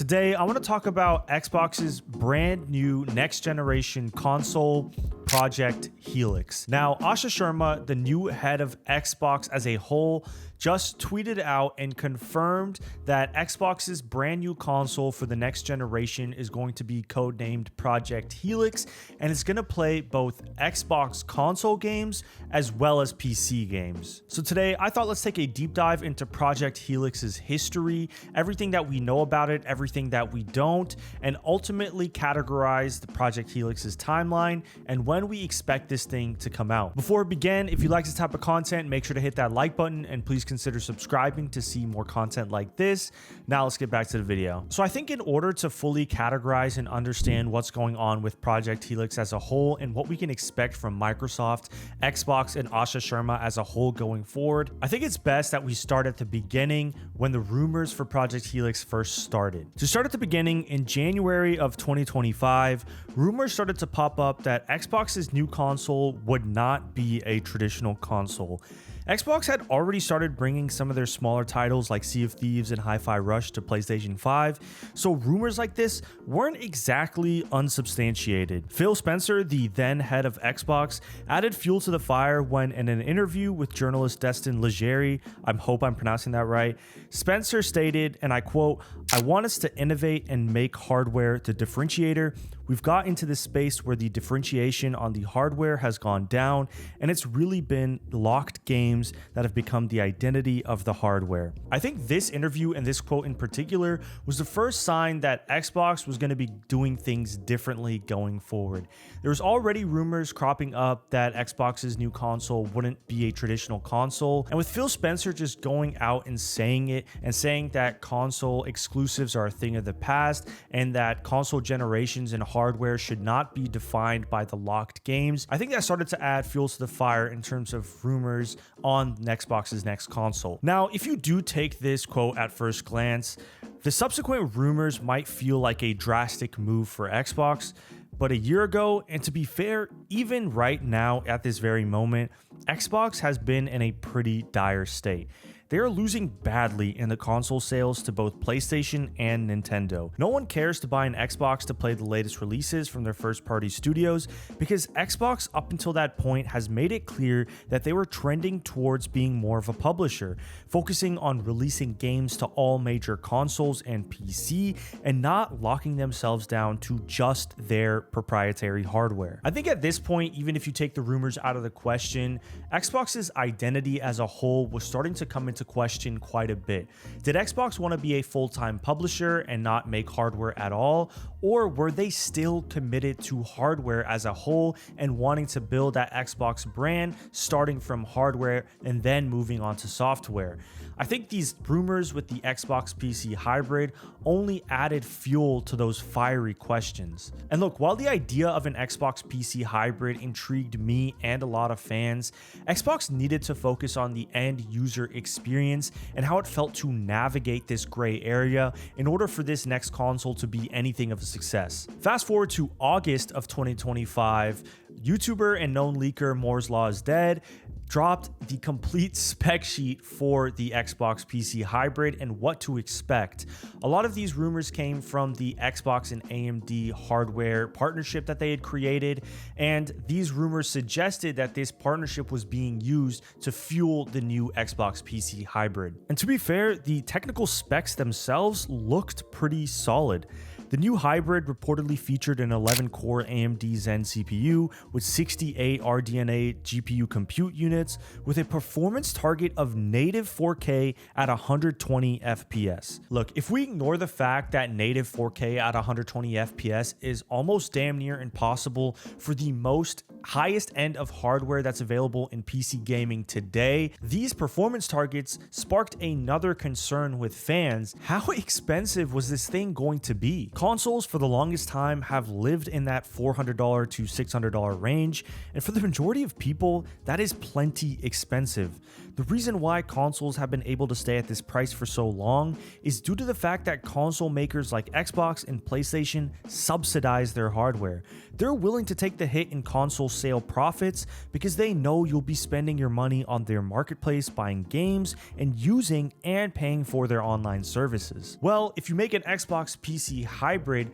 Today, I want to talk about Xbox's brand new next generation console, Project Helix. Now, Asha Sharma, the new head of Xbox as a whole, just tweeted out and confirmed that Xbox's brand new console for the next generation is going to be codenamed Project Helix, and it's going to play both Xbox console games as well as PC games. So today, I thought let's take a deep dive into Project Helix's history, everything that we know about it, everything that we don't, and ultimately categorize the Project Helix's timeline and when we expect this thing to come out. Before we begin, if you like this type of content, make sure to hit that like button and please consider subscribing to see more content like this. Now let's get back to the video. So I think in order to fully categorize and understand what's going on with Project Helix as a whole and what we can expect from Microsoft, Xbox, and Asha Sharma as a whole going forward, I think it's best that we start at the beginning when the rumors for Project Helix first started. To start at the beginning, in January of 2025, rumors started to pop up that Xbox's new console would not be a traditional console. Xbox had already started bringing some of their smaller titles like Sea of Thieves and Hi-Fi Rush to PlayStation 5, so rumors like this weren't exactly unsubstantiated. Phil Spencer, the then head of Xbox, added fuel to the fire when in an interview with journalist Destin Legere, I hope I'm pronouncing that right, Spencer stated, and I quote, "I want us to innovate and make hardware the differentiator. We've got into this space where the differentiation on the hardware has gone down, and it's really been locked games that have become the identity of the hardware." I think this interview and this quote in particular was the first sign that Xbox was going to be doing things differently going forward. There was already rumors cropping up that Xbox's new console wouldn't be a traditional console, and with Phil Spencer just going out and saying it and saying that console exclusives are a thing of the past and that console generations and hardware should not be defined by the locked games, I think that started to add fuel to the fire in terms of rumors on Xbox's next console. Now, if you do take this quote at first glance, the subsequent rumors might feel like a drastic move for Xbox, but a year ago, and to be fair, even right now at this very moment, Xbox has been in a pretty dire state. They are losing badly in the console sales to both PlayStation and Nintendo. No one cares to buy an Xbox to play the latest releases from their first-party studios because Xbox up until that point has made it clear that they were trending towards being more of a publisher, focusing on releasing games to all major consoles and PC and not locking themselves down to just their proprietary hardware. I think at this point, even if you take the rumors out of the question, Xbox's identity as a whole was starting to come into question quite a bit. Did Xbox want to be a full-time publisher and not make hardware at all, or were they still committed to hardware as a whole and wanting to build that Xbox brand starting from hardware and then moving on to software? I think these rumors with the Xbox PC hybrid only added fuel to those fiery questions. And look, while the idea of an Xbox PC hybrid intrigued me and a lot of fans, Xbox needed to focus on the end user experience and how it felt to navigate this gray area in order for this next console to be anything of a success. Fast forward to August of 2025, YouTuber and known leaker Moore's Law is Dead dropped the complete spec sheet for the Xbox PC hybrid and what to expect. A lot of these rumors came from the Xbox and AMD hardware partnership that they had created, and these rumors suggested that this partnership was being used to fuel the new Xbox PC hybrid. And to be fair, the technical specs themselves looked pretty solid. The new hybrid reportedly featured an 11-core AMD Zen CPU with 68 RDNA GPU compute units with a performance target of native 4K at 120 FPS. Look, if we ignore the fact that native 4K at 120 FPS is almost damn near impossible for the most highest end of hardware that's available in PC gaming today, these performance targets sparked another concern with fans. How expensive was this thing going to be? Consoles for the longest time have lived in that $400 to $600 range, and for the majority of people, that is plenty expensive. The reason why consoles have been able to stay at this price for so long is due to the fact that console makers like Xbox and PlayStation subsidize their hardware. They're willing to take the hit in console sale profits because they know you'll be spending your money on their marketplace buying games and using and paying for their online services. Well, if you make an Xbox PC hybrid,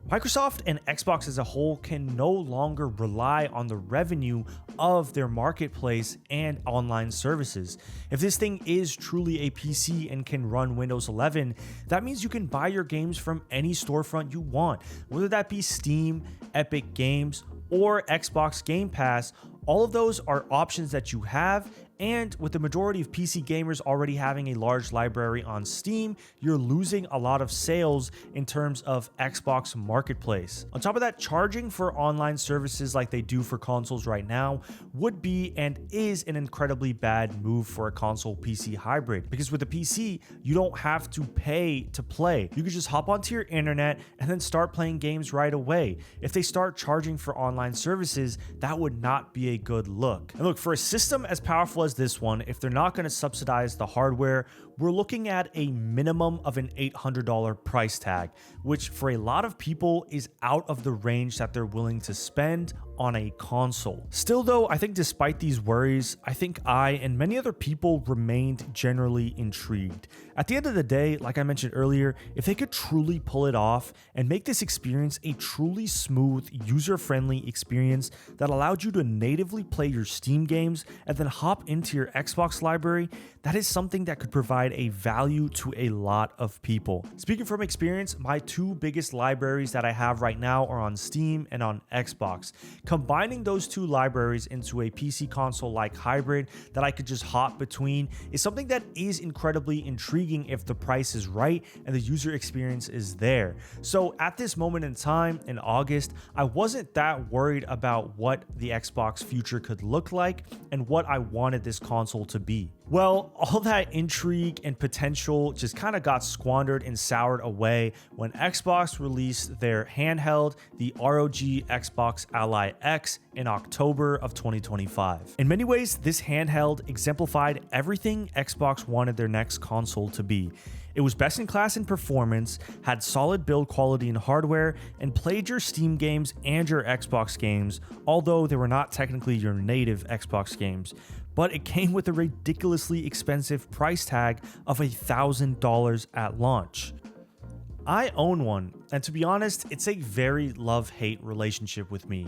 Microsoft and Xbox as a whole can no longer rely on the revenue of their marketplace and online services. If this thing is truly a PC and can run Windows 11, that means you can buy your games from any storefront you want, whether that be Steam, Epic Games, or Xbox Game Pass. All of those are options that you have, and with the majority of PC gamers already having a large library on Steam, you're losing a lot of sales in terms of Xbox Marketplace. On top of that, charging for online services like they do for consoles right now would be and is an incredibly bad move for a console PC hybrid, because with a PC, you don't have to pay to play. You can just hop onto your internet and then start playing games right away. If they start charging for online services, that would not be a good look. And look, for a system as powerful as this one, if they're not going to subsidize the hardware, we're looking at a minimum of an $800 price tag, which for a lot of people is out of the range that they're willing to spend on a console. Still though, I think despite these worries, I think I and many other people remained generally intrigued. At the end of the day, like I mentioned earlier, if they could truly pull it off and make this experience a truly smooth, user-friendly experience that allowed you to natively play your Steam games and then hop into your Xbox library, that is something that could provide a value to a lot of people. Speaking from experience, my two biggest libraries that I have right now are on Steam and on Xbox. Combining those two libraries into a PC console-like hybrid that I could just hop between is something that is incredibly intriguing if the price is right and the user experience is there. So at this moment in time, in August, I wasn't that worried about what the Xbox future could look like and what I wanted this console to be. Well, all that intrigue and potential just kind of got squandered and soured away when Xbox released their handheld, the ROG Xbox Ally X, in October of 2025. In many ways, this handheld exemplified everything Xbox wanted their next console to be. It was best in class in performance, had solid build quality and hardware, and played your Steam games and your Xbox games, although they were not technically your native Xbox games. But it came with a ridiculously expensive price tag of $1,000 at launch. I own one, and to be honest, it's a very love-hate relationship with me.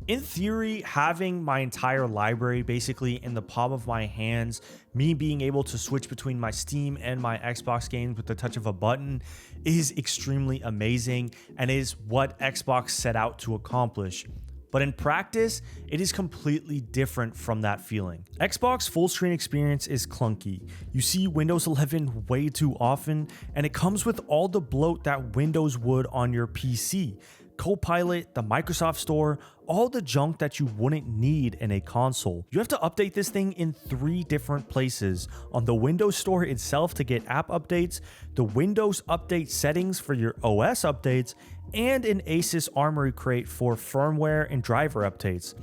In theory, having my entire library basically in the palm of my hands, me being able to switch between my Steam and my Xbox games with the touch of a button, is extremely amazing and is what Xbox set out to accomplish. But in practice, it is completely different from that feeling. Xbox full screen experience is clunky. You see Windows 11 way too often, and it comes with all the bloat that Windows would on your PC. Copilot, the Microsoft Store, all the junk that you wouldn't need in a console. You have to update this thing in 3 different places: on the Windows Store itself to get app updates, the Windows Update settings for your OS updates, and an Asus Armory crate for firmware and driver updates.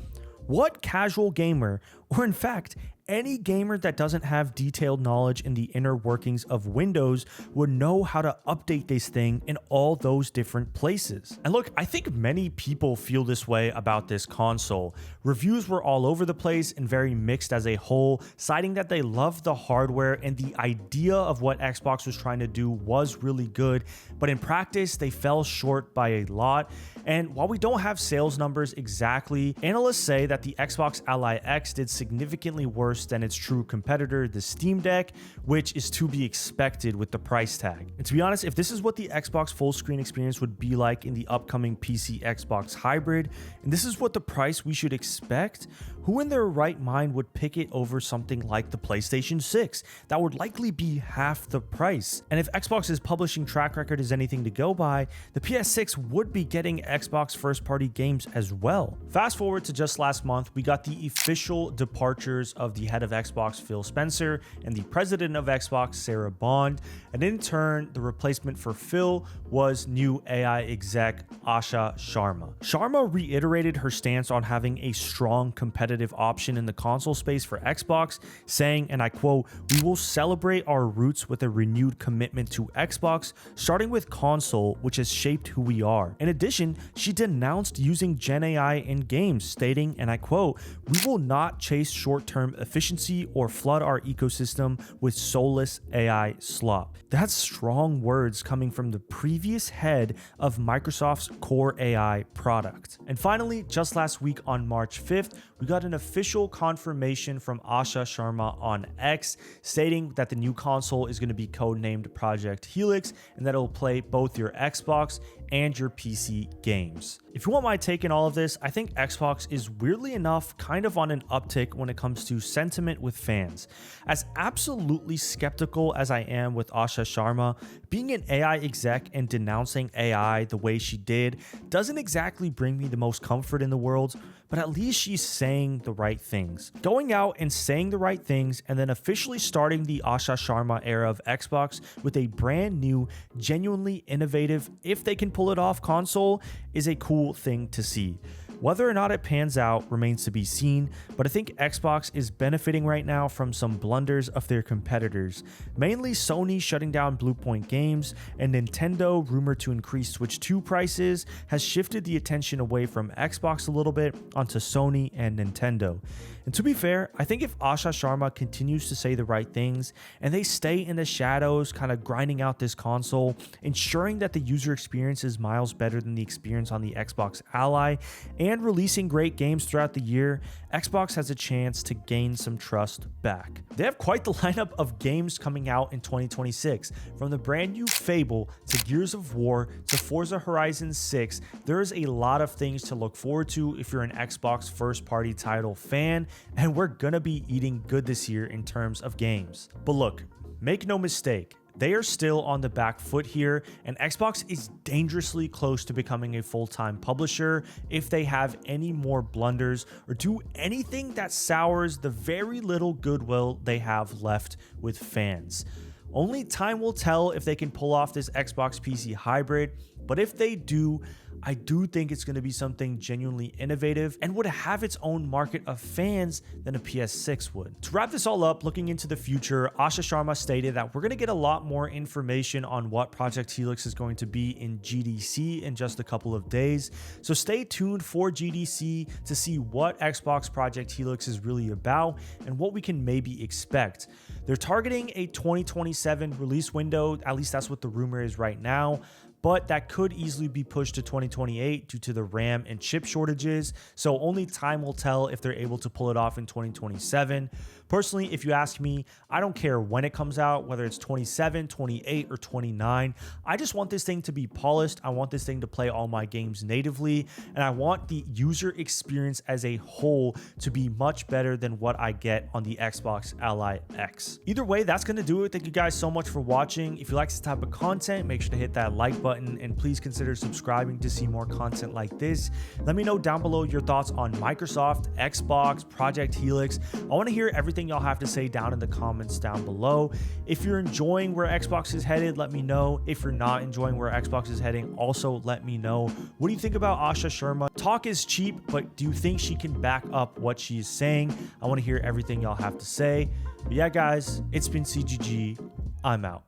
What casual gamer, or in fact, any gamer that doesn't have detailed knowledge in the inner workings of Windows would know how to update this thing in all those different places? And look, I think many people feel this way about this console. Reviews were all over the place and very mixed as a whole, citing that they loved the hardware and the idea of what Xbox was trying to do was really good, but in practice, they fell short by a lot. And while we don't have sales numbers exactly, analysts say that the Xbox Ally X did significantly worse than its true competitor, the Steam Deck, which is to be expected with the price tag. And to be honest, if this is what the Xbox full screen experience would be like in the upcoming PC Xbox hybrid, and this is what the price we should expect, who in their right mind would pick it over something like the PlayStation 6? That would likely be half the price. And if Xbox's publishing track record is anything to go by, the PS6 would be getting Xbox first-party games as well. Fast forward to just last month, we got the official departures of the head of Xbox, Phil Spencer, and the president of Xbox, Sarah Bond, and in turn, the replacement for Phil was new AI exec Asha Sharma. Sharma reiterated her stance on having a strong competitive competitive option in the console space for Xbox, saying, and I quote, "We will celebrate our roots with a renewed commitment to Xbox, starting with console, which has shaped who we are." In addition, she denounced using Gen AI in games, stating, and I quote, "We will not chase short-term efficiency or flood our ecosystem with soulless AI slop." That's strong words coming from the previous head of Microsoft's Core AI product. And finally, just last week on March 5th, we got an official confirmation from Asha Sharma on X, stating that the new console is going to be codenamed Project Helix and that it will play both your Xbox and your PC games. If you want my take on all of this, I think Xbox is weirdly enough kind of on an uptick when it comes to sentiment with fans. As absolutely skeptical as I am with Asha Sharma, being an AI exec and denouncing AI the way she did doesn't exactly bring me the most comfort in the world, but at least she's saying the right things. Going out and saying the right things and then officially starting the Asha Sharma era of Xbox with a brand new, genuinely innovative, if they can pull it off, console is a cool thing to see. Whether or not it pans out remains to be seen, but I think Xbox is benefiting right now from some blunders of their competitors, mainly Sony shutting down Bluepoint Games, and Nintendo, rumored to increase Switch 2 prices, has shifted the attention away from Xbox a little bit onto Sony and Nintendo. And to be fair, I think if Asha Sharma continues to say the right things and they stay in the shadows, kind of grinding out this console, ensuring that the user experience is miles better than the experience on the Xbox Ally, and releasing great games throughout the year, Xbox has a chance to gain some trust back. They have quite the lineup of games coming out in 2026. From the brand new Fable to Gears of War to Forza Horizon 6, there's a lot of things to look forward to if you're an Xbox first-party title fan, and we're gonna be eating good this year in terms of games. But look, make no mistake, they are still on the back foot here, and Xbox is dangerously close to becoming a full-time publisher if they have any more blunders or do anything that sours the very little goodwill they have left with fans. Only time will tell if they can pull off this Xbox PC hybrid, but if they do, I do think it's going to be something genuinely innovative and would have its own market of fans than a PS6 would. To wrap this all up, looking into the future, Asha Sharma stated that we're going to get a lot more information on what Project Helix is going to be in GDC in just a couple of days. So stay tuned for GDC to see what Xbox Project Helix is really about and what we can maybe expect. They're targeting a 2027 release window, at least that's what the rumor is right now, but that could easily be pushed to 2028 due to the RAM and chip shortages, so only time will tell if they're able to pull it off in 2027. Personally, if you ask me, I don't care when it comes out, whether it's 27, 28, or 29. I just want this thing to be polished. I want this thing to play all my games natively, and I want the user experience as a whole to be much better than what I get on the Xbox Ally X. Either way, that's going to do it. Thank you guys so much for watching. If you like this type of content, make sure to hit that like button and please consider subscribing to see more content like this. Let me know down below your thoughts on Microsoft, Xbox, Project Helix. I want to hear everything y'all have to say down in the comments down below. If you're enjoying where Xbox is headed, let me know. If you're not enjoying where Xbox is heading, also let me know. What do you think about Asha Sharma? Talk is cheap, but do you think she can back up what she's saying? I want to hear everything y'all have to say. But yeah, guys, it's been CGG. I'm out.